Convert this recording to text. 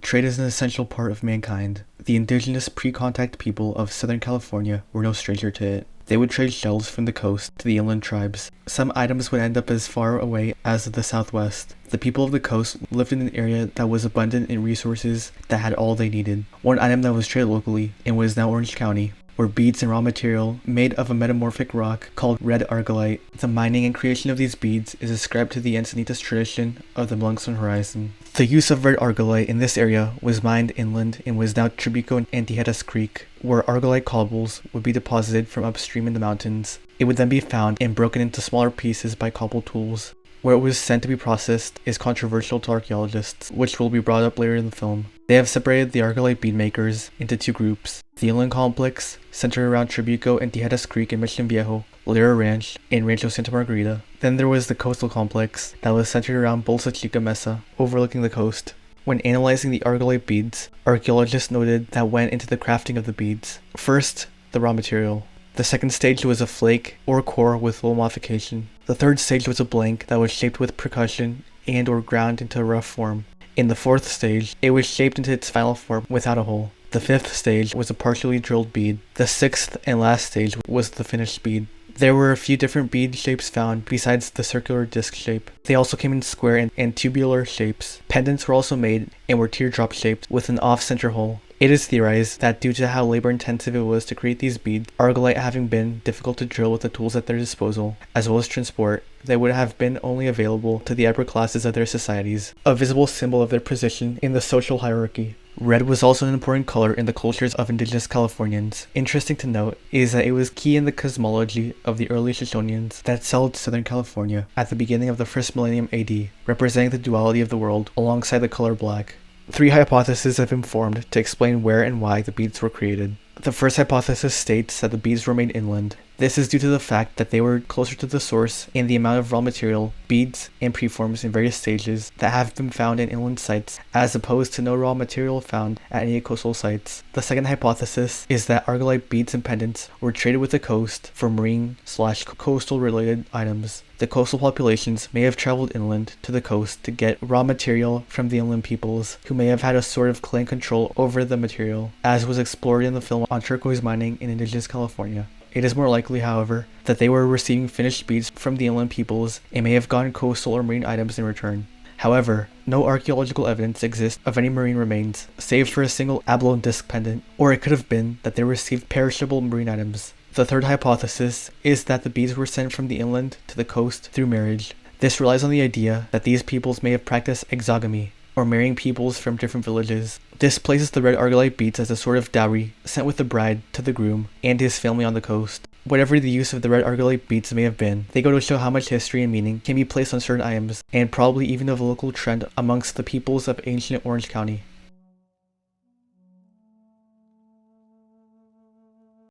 Trade is an essential part of mankind. The indigenous pre-contact people of Southern California were no stranger to it. They would trade shells from the coast to the inland tribes. Some items would end up as far away as the southwest. The people of the coast lived in an area that was abundant in resources that had all they needed. One item that was traded locally, in what is now Orange County, were beads and raw material made of a metamorphic rock called red Argillite. The mining and creation of these beads is ascribed to the Encinitas tradition of the Melanson Horizon. The use of red Argillite in this area was mined inland and was now Tribuco and Tijeras Creek, where Argillite cobbles would be deposited from upstream in the mountains. It would then be found and broken into smaller pieces by cobble tools. Where it was sent to be processed is controversial to archaeologists, which will be brought up later in the film. They have separated the Argillite bead makers into two groups: the inland complex, centered around Tribuco and Tijeras Creek in Mission Viejo, Lira Ranch, and Rancho Santa Margarita. Then there was the coastal complex that was centered around Bolsa Chica Mesa, overlooking the coast. When analyzing the Argillite beads, archaeologists noted that went into the crafting of the beads. First, the raw material. The second stage was a flake or core with little modification. The third stage was a blank that was shaped with percussion and or ground into a rough form. In the fourth stage, it was shaped into its final form without a hole. The fifth stage was a partially drilled bead. The sixth and last stage was the finished bead. There were a few different bead shapes found besides the circular disc shape. They also came in square and tubular shapes. Pendants were also made and were teardrop shaped with an off-center hole. It is theorized that due to how labor-intensive it was to create these beads, Argillite having been difficult to drill with the tools at their disposal, as well as transport, they would have been only available to the upper classes of their societies, a visible symbol of their position in the social hierarchy. Red was also an important color in the cultures of indigenous Californians. Interesting to note is that it was key in the cosmology of the early Shoshonians that settled Southern California at the beginning of the first millennium AD, representing the duality of the world alongside the color black. Three hypotheses have been formed to explain where and why the beads were created. The first hypothesis states that the beads were made inland. This is due to the fact that they were closer to the source and the amount of raw material, beads, and preforms in various stages that have been found in inland sites, as opposed to no raw material found at any coastal sites. The second hypothesis is that Argillite beads and pendants were traded with the coast for marine/coastal related items. The coastal populations may have traveled inland to the coast to get raw material from the inland peoples, who may have had a sort of clan control over the material, as was explored in the film on turquoise mining in indigenous California. It is more likely, however, that they were receiving finished beads from the inland peoples and may have gotten coastal or marine items in return. However, no archaeological evidence exists of any marine remains, save for a single abalone disc pendant, or it could have been that they received perishable marine items. The third hypothesis is that the beads were sent from the inland to the coast through marriage. This relies on the idea that these peoples may have practiced exogamy, or marrying peoples from different villages. This places the red Argillite beads as a sort of dowry sent with the bride to the groom and his family on the coast. Whatever the use of the red Argillite beads may have been, they go to show how much history and meaning can be placed on certain items, and probably even of a local trend amongst the peoples of ancient Orange County.